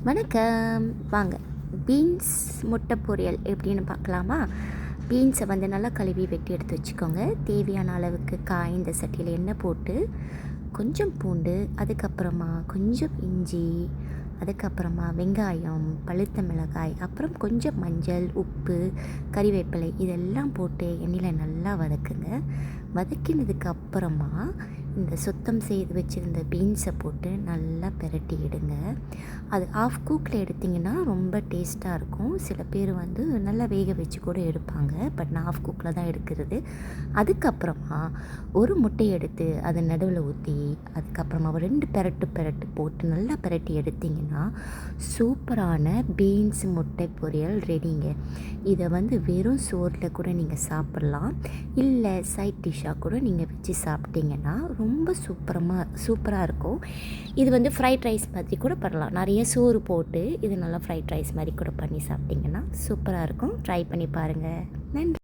வணக்கம். வாங்க பீன்ஸ் முட்டை பொரியல் எப்படின்னு பார்க்கலாமா? பீன்ஸை வந்து நல்லா கழுவி வெட்டி எடுத்து வச்சுக்கோங்க. தேவையான அளவுக்கு காய் இந்த சட்டியில் எண்ணெய் போட்டு கொஞ்சம் பூண்டு, அதுக்கப்புறமா கொஞ்சம் இஞ்சி, அதுக்கப்புறமா வெங்காயம், பழுத்த மிளகாய், அப்புறம் கொஞ்சம் மஞ்சள், உப்பு, கறிவேப்பிலை இதெல்லாம் போட்டு எண்ணெயில் நல்லா வதக்குங்க. வதக்கினதுக்கு அப்புறமா இந்த சுத்தம் செய்து வச்சுருந்த பீன்ஸை போட்டு நல்லா பிரட்டிடுங்க. அது ஆஃப் குக்கில் எடுத்திங்கன்னா ரொம்ப டேஸ்ட்டாக இருக்கும். சில பேர் வந்து நல்லா வேக வச்சு கூட எடுப்பாங்க. பட் நான் ஆஃப் குக்கில் தான் எடுக்கிறது. அதுக்கப்புறமா ஒரு முட்டையை எடுத்து அதை நடுவில் ஊற்றி அதுக்கப்புறமா ஒரு 2 பெரட்டு போட்டு நல்லா பிரட்டி எடுத்திங்கன்னா சூப்பரான பீன்ஸ் முட்டை பொரியல் ரெடிங்க. இதை வந்து வெறும் சோறில் கூட நீங்கள் சாப்பிட்லாம், இல்லை சைட் டிஷ்ஷாக கூட நீங்கள் வச்சு சாப்பிட்டீங்கன்னா ரொம்ப சூப்பராக இருக்கும். இது வந்து ஃப்ரைட் ரைஸ் மாதிரி கூட பண்ணலாம். நிறைய சோறு போட்டு இது நல்லா ஃப்ரைட் ரைஸ் மாதிரி கூட பண்ணி சாப்பிட்டிங்கன்னா சூப்பராக இருக்கும். ட்ரை பண்ணி பாருங்கள். நன்றி.